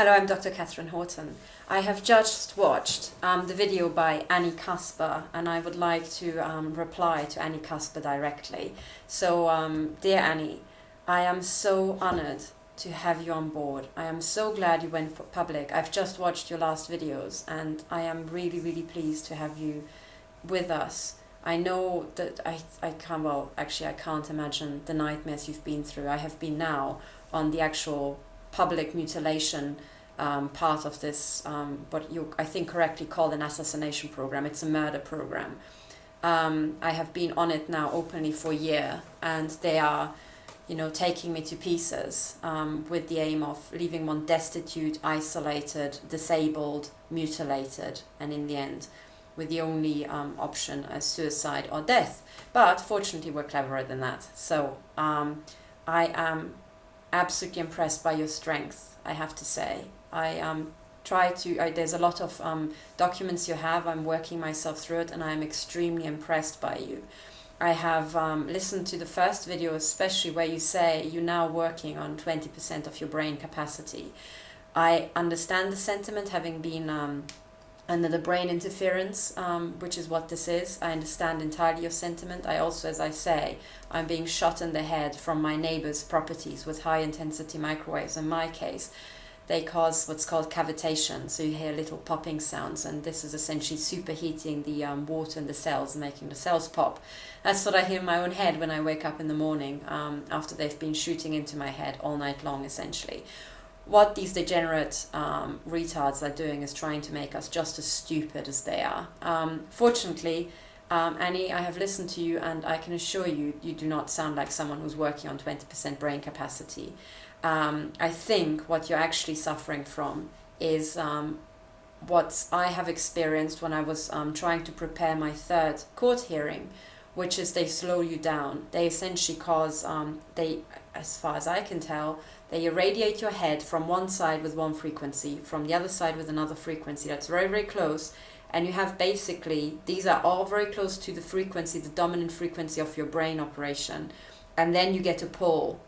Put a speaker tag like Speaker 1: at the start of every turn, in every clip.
Speaker 1: Hello, I'm Dr. Katherine Horton. I have just watched the video by Ani Kaspar, and I would like to reply to Ani Kaspar directly. So, dear Ani, I am so honored to have you on board. I am so glad you went for public. I've just watched your last videos, and I am really, really pleased to have you with us. I know that I can't, well, actually I can't imagine the nightmares you've been through. I have been now on the actual public mutilation part of this, what you, I think, correctly called an assassination program. It's a murder program. I have been on it now openly for a year, and they are, taking me to pieces with the aim of leaving one destitute, isolated, disabled, mutilated, and in the end, with the only option as suicide or death. But fortunately, we're cleverer than that. So I am absolutely impressed by your strength, I have to say. There's a lot of documents you have. I'm working myself through it, and I'm extremely impressed by you. I have listened to the first video, especially where you say you're now working on 20% of your brain capacity. I understand the sentiment, having been under the brain interference, which is what this is. I understand entirely your sentiment. I also, as I say, I'm being shot in the head from my neighbor's properties with high intensity microwaves. In my case, they cause what's called cavitation, so you hear little popping sounds, and this is essentially superheating the water in the cells, making the cells pop. That's what I hear in my own head when I wake up in the morning, after they've been shooting into my head all night long, essentially. What these degenerate retards are doing is trying to make us just as stupid as they are. Fortunately, Annie, I have listened to you, and I can assure you, you do not sound like someone who's working on 20% brain capacity. I think what you're actually suffering from is what I have experienced when I was trying to prepare my third court hearing, which is they slow you down. They essentially cause, as far as I can tell, they irradiate your head from one side with one frequency, from the other side with another frequency that's very, very close. And you have basically, these are all very close to the frequency, the dominant frequency of your brain operation. And then you get a pull,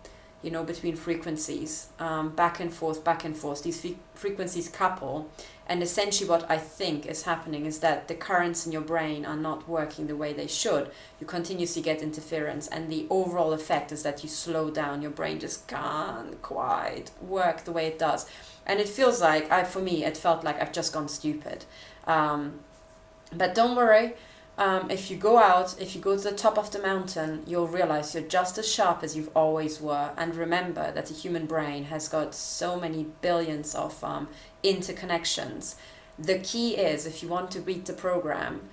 Speaker 1: between frequencies, back and forth, back and forth. These frequencies couple. And essentially what I think is happening is that the currents in your brain are not working the way they should. You continuously get interference, and the overall effect is that you slow down. Your brain just can't quite work the way it does. And it feels like, for me, it felt like I've just gone stupid. But don't worry. If you go to the top of the mountain, you'll realize you're just as sharp as you've always were. And remember that the human brain has got so many billions of interconnections. The key is, if you want to beat the program,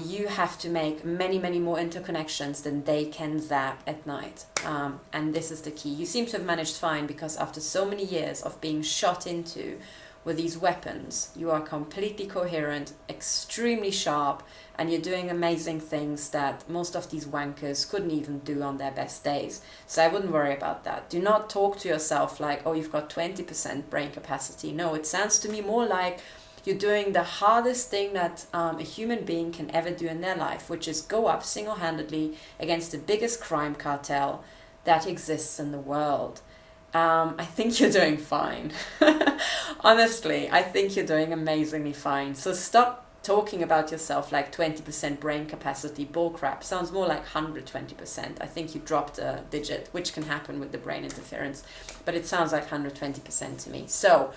Speaker 1: you have to make many, many more interconnections than they can zap at night. And this is the key. You seem to have managed fine, because after so many years of being shot into with these weapons, you are completely coherent, extremely sharp, and you're doing amazing things that most of these wankers couldn't even do on their best days. So I wouldn't worry about that. Do not talk to yourself like, oh, you've got 20% brain capacity. No, it sounds to me more like you're doing the hardest thing that a human being can ever do in their life, which is go up single-handedly against the biggest crime cartel that exists in the world. I think you're doing fine. Honestly, I think you're doing amazingly fine. So stop talking about yourself like 20% brain capacity. Bullcrap. Sounds more like 120%. I think you dropped a digit, which can happen with the brain interference, but it sounds like 120% to me. So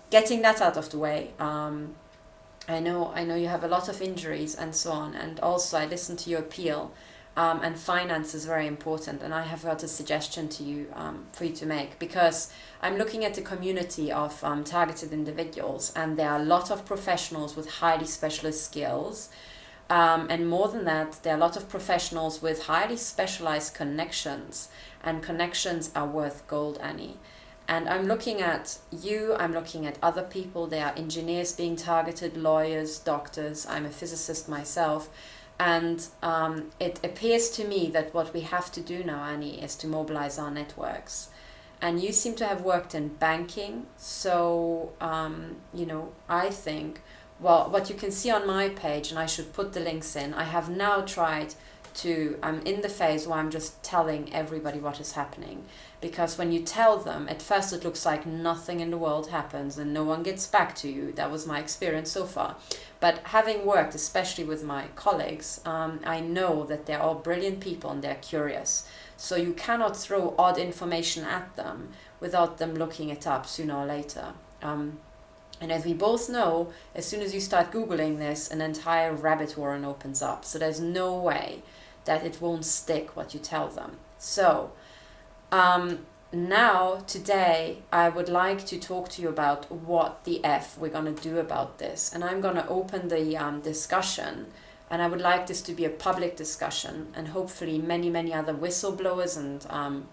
Speaker 1: getting that out of the way, I know you have a lot of injuries and so on, and also I listened to your appeal. And finance is very important, and I have got a suggestion to you for you to make, because I'm looking at the community of targeted individuals, and there are a lot of professionals with highly specialist skills, and more than that, there are a lot of professionals with highly specialized connections, and connections are worth gold, Annie. And I'm looking at you, I'm looking at other people. There are engineers being targeted, lawyers, doctors. I'm a physicist myself. And it appears to me that what we have to do now, Annie, is to mobilize our networks. And you seem to have worked in banking, so, I think, well, what you can see on my page, and I should put the links in, I have now tried I'm in the phase where I'm just telling everybody what is happening. Because when you tell them, at first it looks like nothing in the world happens and no one gets back to you. That was my experience so far. But having worked, especially with my colleagues, I know that they're all brilliant people and they're curious. So you cannot throw odd information at them without them looking it up sooner or later. And as we both know, as soon as you start Googling this, an entire rabbit warren opens up. So there's no way that it won't stick what you tell them. So now, today, I would like to talk to you about what the F we're going to do about this. And I'm going to open the discussion. And I would like this to be a public discussion. And hopefully many, many other whistleblowers and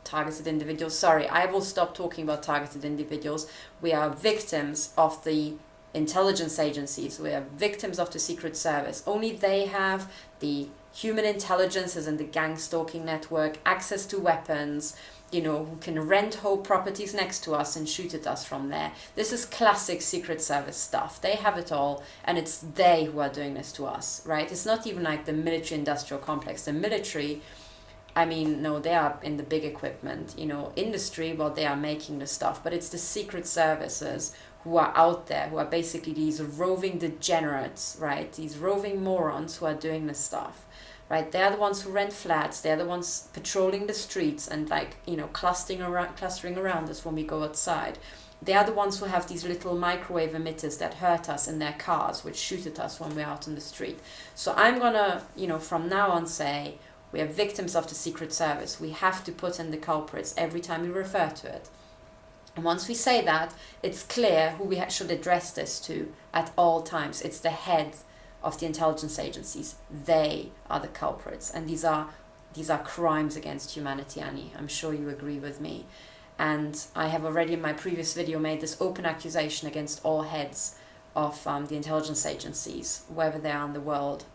Speaker 1: targeted individuals. Sorry, I will stop talking about targeted individuals. We are victims of the intelligence agencies. We are victims of the Secret Service. Only they have the human intelligences and the gang stalking network, access to weapons, who can rent whole properties next to us and shoot at us from there. This is classic Secret Service stuff. They have it all, and it's they who are doing this to us, right? It's not even like the military-industrial complex. The military, no, they are in the big equipment, industry, well, they are making the stuff, but it's the Secret Services who are out there, who are basically these roving degenerates, right? These roving morons who are doing this stuff, right? They're the ones who rent flats. They're the ones patrolling the streets and clustering around us when we go outside. They are the ones who have these little microwave emitters that hurt us in their cars, which shoot at us when we're out on the street. So I'm gonna, from now on say, we are victims of the Secret Service. We have to put in the culprits every time we refer to it. And once we say that, it's clear who we should address this to at all times. It's the head of the intelligence agencies. They are the culprits. And these are crimes against humanity, Ani. I'm sure you agree with me. And I have already in my previous video made this open accusation against all heads of the intelligence agencies, wherever they are in the world.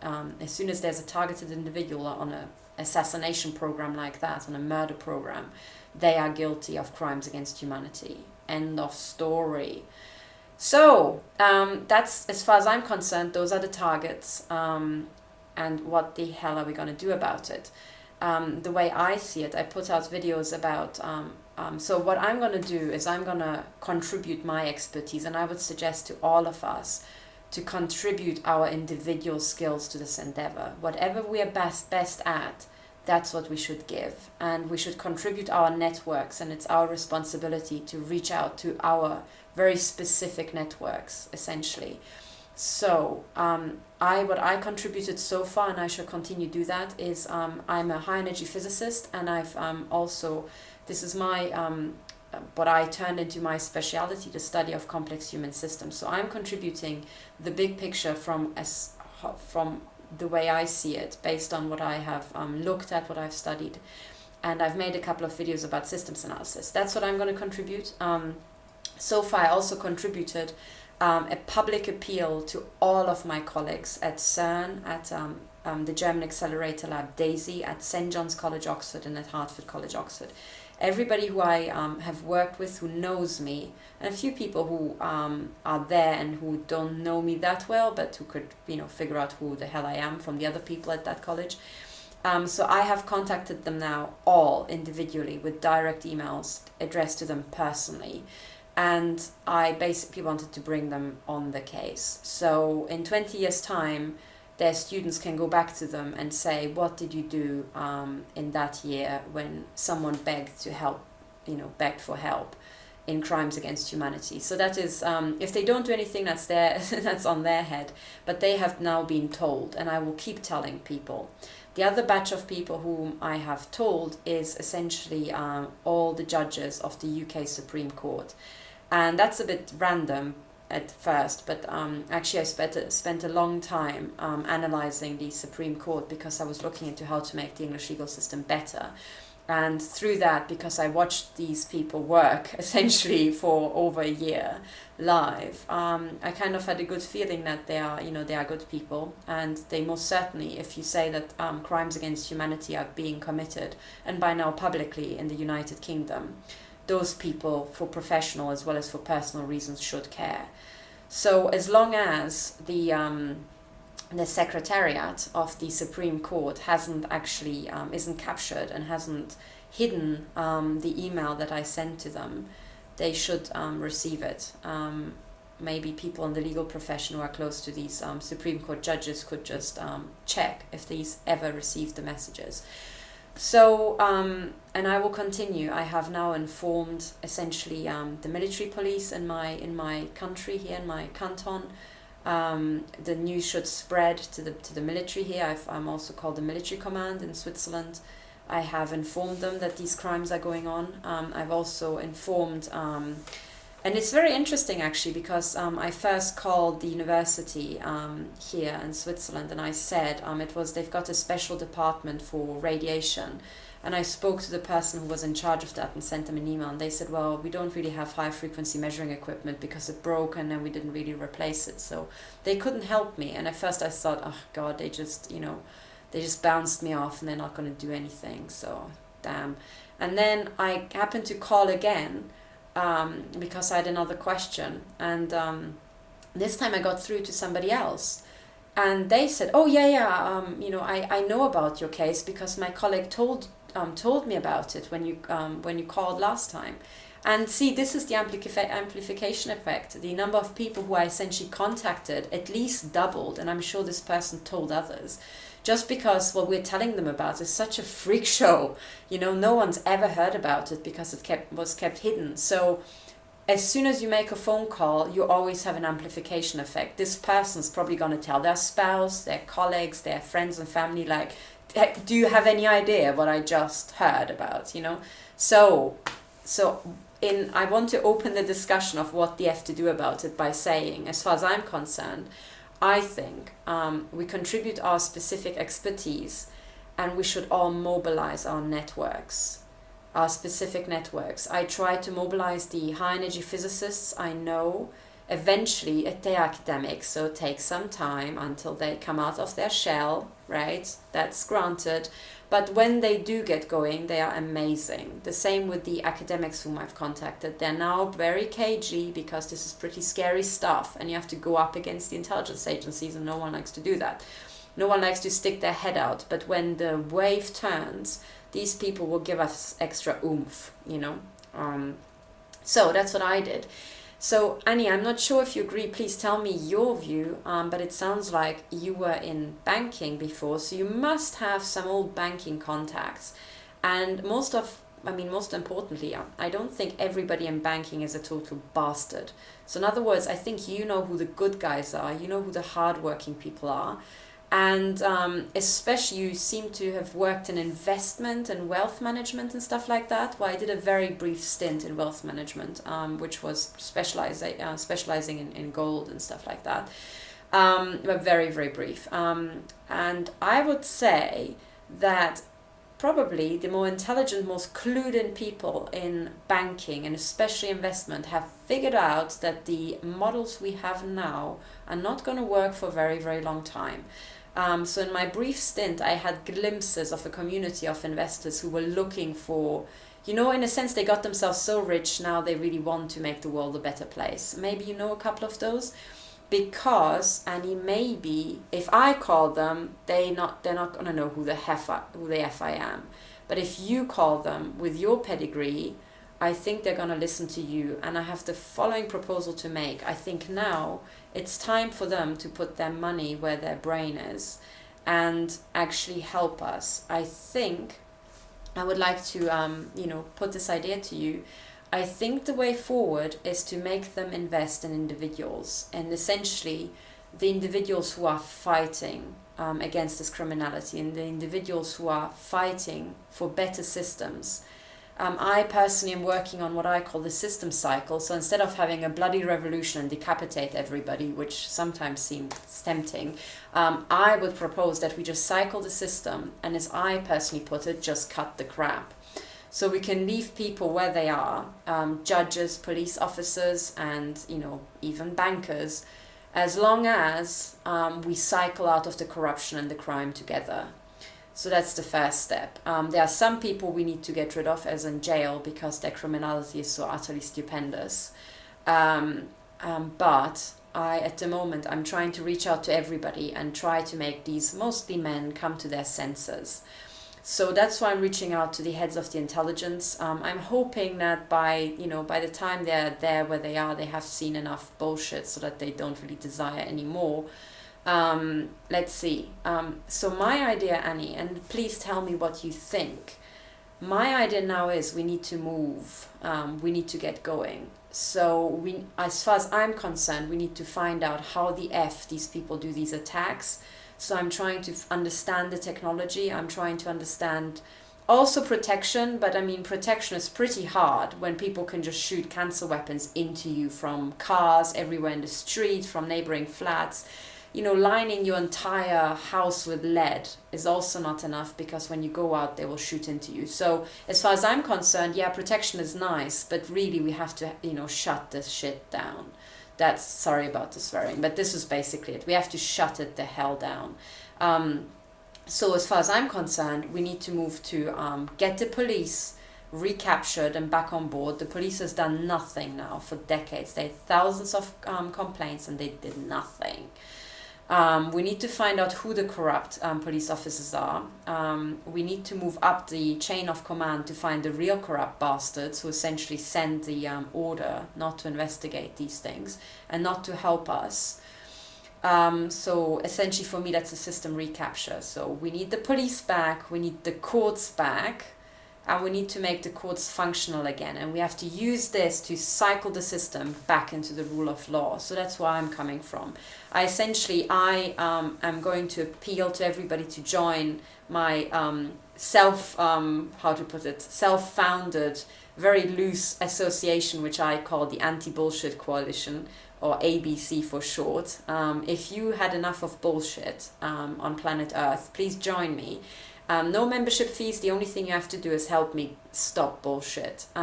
Speaker 1: As soon as there's a targeted individual on an assassination program like that, on a murder program, they are guilty of crimes against humanity. End of story. So that's, as far as I'm concerned, those are the targets. And what the hell are we going to do about it? The way I see it, I put out videos about, so what I'm going to do is I'm going to contribute my expertise, and I would suggest to all of us to contribute our individual skills to this endeavor. Whatever we are best at, that's what we should give. And we should contribute our networks, and it's our responsibility to reach out to our very specific networks, essentially. So what I contributed so far, and I shall continue to do that, is I'm a high energy physicist, and I've also, this is my what I turned into my speciality, the study of complex human systems. So I'm contributing the big picture from the way I see it, based on what I have looked at, what I've studied. And I've made a couple of videos about systems analysis. That's what I'm going to contribute. So far I also contributed a public appeal to all of my colleagues at CERN, at the German Accelerator Lab DAISY, at St. John's College, Oxford, and at Hartford College, Oxford. Everybody who I have worked with, who knows me, and a few people who are there and who don't know me that well, but who could, figure out who the hell I am from the other people at that college. So I have contacted them now all individually with direct emails addressed to them personally. And I basically wanted to bring them on the case. So in 20 years' time, their students can go back to them and say, what did you do in that year when someone begged to help, begged for help in crimes against humanity? So that is, if they don't do anything, that's that's on their head. But they have now been told, and I will keep telling people. The other batch of people whom I have told is essentially all the judges of the UK Supreme Court. And that's a bit random at first, but actually I spent a long time analyzing the Supreme Court, because I was looking into how to make the English legal system better. And through that, because I watched these people work essentially for over a year live, I kind of had a good feeling that they are good people, and they most certainly, if you say that crimes against humanity are being committed, and by now publicly in the United Kingdom, those people, for professional as well as for personal reasons, should care. So as long as the the secretariat of the Supreme Court hasn't actually, isn't captured and hasn't hidden the email that I sent to them, they should receive it. Maybe people in the legal profession who are close to these Supreme Court judges could just check if these ever received the messages. So, and I will continue. I have now informed essentially the military police in my country here, in my canton. The news should spread to the military here. I'm also called the military command in Switzerland. I have informed them that these crimes are going on. I've also informed, and it's very interesting actually, because I first called the university here in Switzerland, and I said they've got a special department for radiation, and I spoke to the person who was in charge of that and sent them an email, and they said, well, we don't really have high frequency measuring equipment because it broke and then we didn't really replace it, so they couldn't help me. And at first I thought, oh God, they just bounced me off and they're not going to do anything, so damn. And then I happened to call again because I had another question, and this time I got through to somebody else, and they said, oh yeah, I know about your case because my colleague told me about it when you called last time. And see, this is the amplification effect. The number of people who I essentially contacted at least doubled, and I'm sure this person told others. Just because what we're telling them about is such a freak show, no one's ever heard about it because it was kept hidden. So as soon as you make a phone call, you always have an amplification effect. This person's probably going to tell their spouse, their colleagues, their friends and family, like, do you have any idea what I just heard about, So I want to open the discussion of what they have to do about it by saying, as far as I'm concerned, I think we contribute our specific expertise, and we should all mobilize our networks, our specific networks. I try to mobilize the high energy physicists I know. Eventually, they're academics, so it takes some time until they come out of their shell, right? That's granted. But when they do get going, they are amazing. The same with the academics whom I've contacted. They're now very cagey because this is pretty scary stuff, and you have to go up against the intelligence agencies, and no one likes to do that. No one likes to stick their head out. But when the wave turns, these people will give us extra oomph, So that's what I did. So, Ani, I'm not sure if you agree. Please tell me your view, but it sounds like you were in banking before, so you must have some old banking contacts. And most importantly, I don't think everybody in banking is a total bastard. So in other words, I think you know who the good guys are, you know who the hardworking people are. And especially you seem to have worked in investment and wealth management and stuff like that. Well, I did a very brief stint in wealth management, which was specializing in gold and stuff like that. But very, very brief. And I would say that probably the more intelligent, most clued in people in banking and especially investment have figured out that the models we have now are not going to work for a very, very long time. So in my brief stint, I had glimpses of a community of investors who were looking for, in a sense, they got themselves so rich now they really want to make the world a better place. Maybe you know a couple of those, because maybe if I call them, they're not going to know who the F I am. But if you call them with your pedigree, I think they're going to listen to you. And I have the following proposal to make. I think now it's time for them to put their money where their brain is and actually help us. I think I would like to, put this idea to you. I think the way forward is to make them invest in individuals, and essentially the individuals who are fighting against this criminality and the individuals who are fighting for better systems. I personally am working on what I call the system cycle. So instead of having a bloody revolution and decapitate everybody, which sometimes seems tempting, I would propose that we just cycle the system, and as I personally put it, just cut the crap. So we can leave people where they are, judges, police officers, and even bankers, as long as we cycle out of the corruption and the crime together. So that's the first step. There are some people we need to get rid of, as in jail, because their criminality is so utterly stupendous. But at the moment, I'm trying to reach out to everybody and try to make these mostly men come to their senses. So that's why I'm reaching out to the heads of the intelligence. I'm hoping that by the time they're there where they are, they have seen enough bullshit so that they don't really desire anymore. Let's see. So my idea, Annie, and please tell me what you think. My idea now is we need to move. We need to get going. So as far as I'm concerned, we need to find out how the F these people do these attacks. So I'm trying to understand the technology. I'm trying to understand also protection, but I mean, protection is pretty hard when people can just shoot cancer weapons into you from cars everywhere in the street, from neighboring flats. Lining your entire house with lead is also not enough, because when you go out, they will shoot into you. So as far as I'm concerned, yeah, protection is nice, but really we have to, shut this shit down. That's, sorry about the swearing, but this is basically it. We have to shut it the hell down. So as far as I'm concerned, we need to move to get the police recaptured and back on board. The police has done nothing now for decades. They had thousands of complaints and they did nothing. We need to find out who the corrupt police officers are. We need to move up the chain of command to find the real corrupt bastards who essentially send the order not to investigate these things and not to help us. So essentially for me, that's a system recapture. So we need the police back, we need the courts back, and we need to make the courts functional again. And we have to use this to cycle the system back into the rule of law. So that's where I'm coming from. I am going to appeal to everybody to join my self-founded, very loose association, which I call the Anti-Bullshit Coalition, or ABC for short. If you had enough of bullshit on planet Earth, please join me. No membership fees. The only thing you have to do is help me stop bullshit. We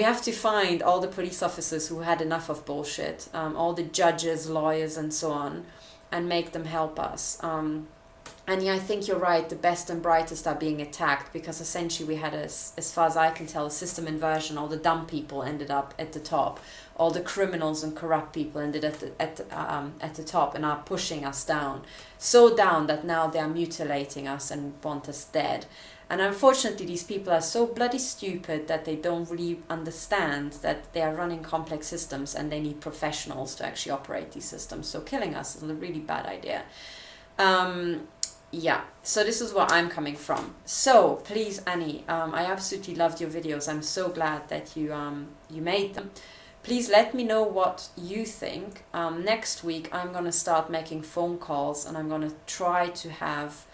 Speaker 1: have to find all the police officers who had enough of bullshit, all the judges, lawyers, and so on, and make them help us. And yeah, I think you're right. The best and brightest are being attacked, because essentially we had, as far as I can tell, a system inversion. All the dumb people ended up at the top. All the criminals and corrupt people ended at the top and are pushing us down. So down that now they are mutilating us and want us dead. And unfortunately, these people are so bloody stupid that they don't really understand that they are running complex systems and they need professionals to actually operate these systems. So killing us is a really bad idea. Yeah, so this is where I'm coming from. So please, Annie, I absolutely loved your videos. I'm so glad that you made them. Please let me know what you think. Next week, I'm going to start making phone calls, and I'm going to try to have,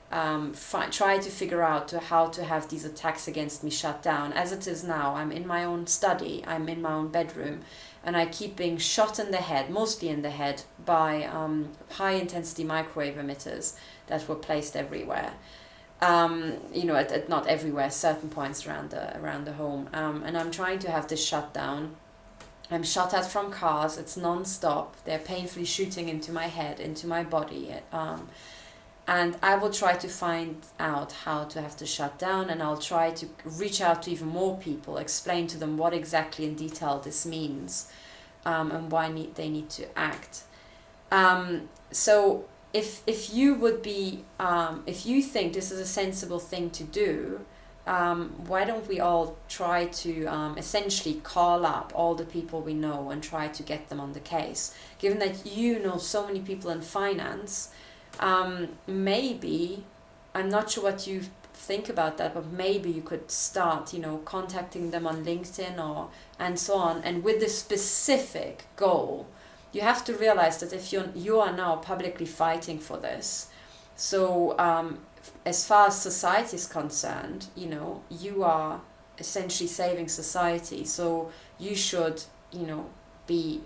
Speaker 1: try to figure out how to have these attacks against me shut down. As it is now, I'm in my own study, I'm in my own bedroom, and I keep being shot in the head, mostly in the head, by high-intensity microwave emitters that were placed everywhere. At not everywhere, certain points around the home. And I'm trying to have this shut down. I'm shot at from cars. It's non-stop. They're painfully shooting into my head, into my body. And I will try to find out how to have to shut down, and I'll try to reach out to even more people, explain to them what exactly in detail this means, and why they need to act. So if you would be, if you think this is a sensible thing to do, why don't we all try to essentially call up all the people we know and try to get them on the case? Given that you know so many people in finance, maybe, I'm not sure what you think about that, but maybe you could start, contacting them on LinkedIn and so on, and with the specific goal. You have to realize that if you are now publicly fighting for this, so as far as society is concerned, you are essentially saving society. So you should, be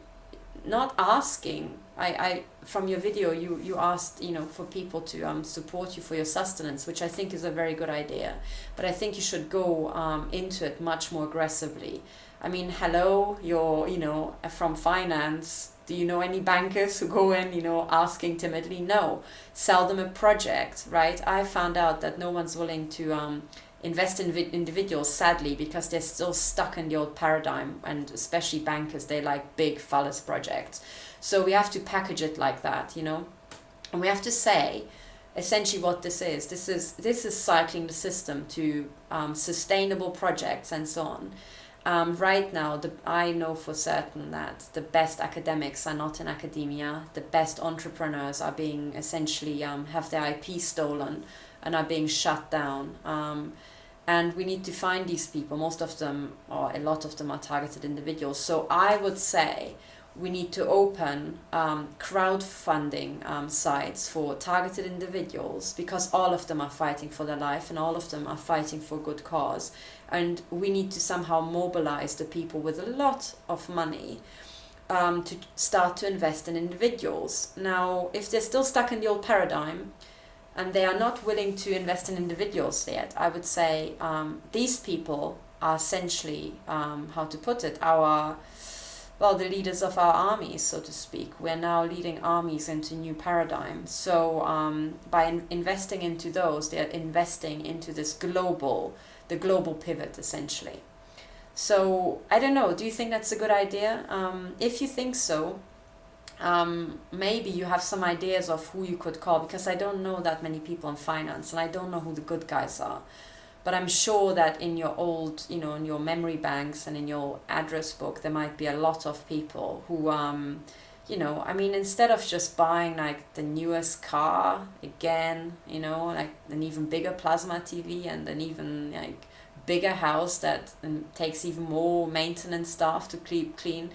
Speaker 1: not asking. I from your video, you asked, for people to support you for your sustenance, which I think is a very good idea. But I think you should go into it much more aggressively. I mean, hello, you're, from finance. Do you know any bankers who go in, asking timidly? No. Sell them a project, right? I found out that no one's willing to invest in individuals, sadly, because they're still stuck in the old paradigm, and especially bankers, they like big phallus projects. So we have to package it like that, you know, and we have to say essentially what this is. This is cycling the system to sustainable projects and so on. Right now, I know for certain that the best academics are not in academia. The best entrepreneurs are being essentially have their IP stolen and are being shut down. And we need to find these people. Most of them, or a lot of them, are targeted individuals. So I would say we need to open crowdfunding sites for targeted individuals, because all of them are fighting for their life and all of them are fighting for a good cause. And we need to somehow mobilize the people with a lot of money to start to invest in individuals. Now, if they're still stuck in the old paradigm and they are not willing to invest in individuals yet, I would say these people are essentially, how to put it, the leaders of our armies, so to speak. We're now leading armies into new paradigms. So by investing into those, they're investing into the global pivot, essentially. So I don't know, do you think that's a good idea? If you think so, maybe you have some ideas of who you could call, because I don't know that many people in finance and I don't know who the good guys are. But I'm sure that in your old, you know, in your memory banks and in your address book, there might be a lot of people who, you know, I mean, instead of just buying like the newest car again, you know, like an even bigger plasma TV and an even like bigger house that takes even more maintenance staff to keep clean,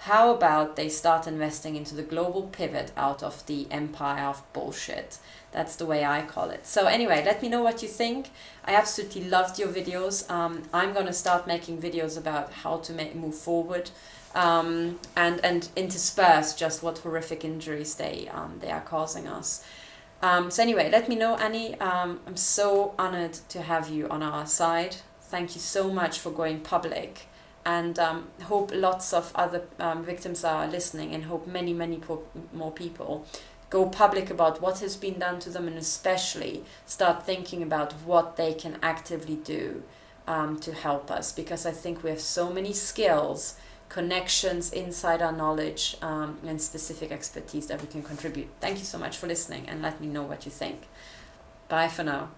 Speaker 1: how about they start investing into the global pivot out of the empire of bullshit? That's the way I call it. So anyway, let me know what you think. I absolutely loved your videos. I'm going to start making videos about how to move forward and intersperse just what horrific injuries they are causing us. So anyway, let me know, Annie. I'm so honored to have you on our side. Thank you so much for going public. And hope lots of other victims are listening, and hope many more people go public about what has been done to them, and especially start thinking about what they can actively do to help us, because I think we have so many skills, connections, insider knowledge, and specific expertise that we can contribute. Thank you so much for listening, and let me know what you think. Bye for now.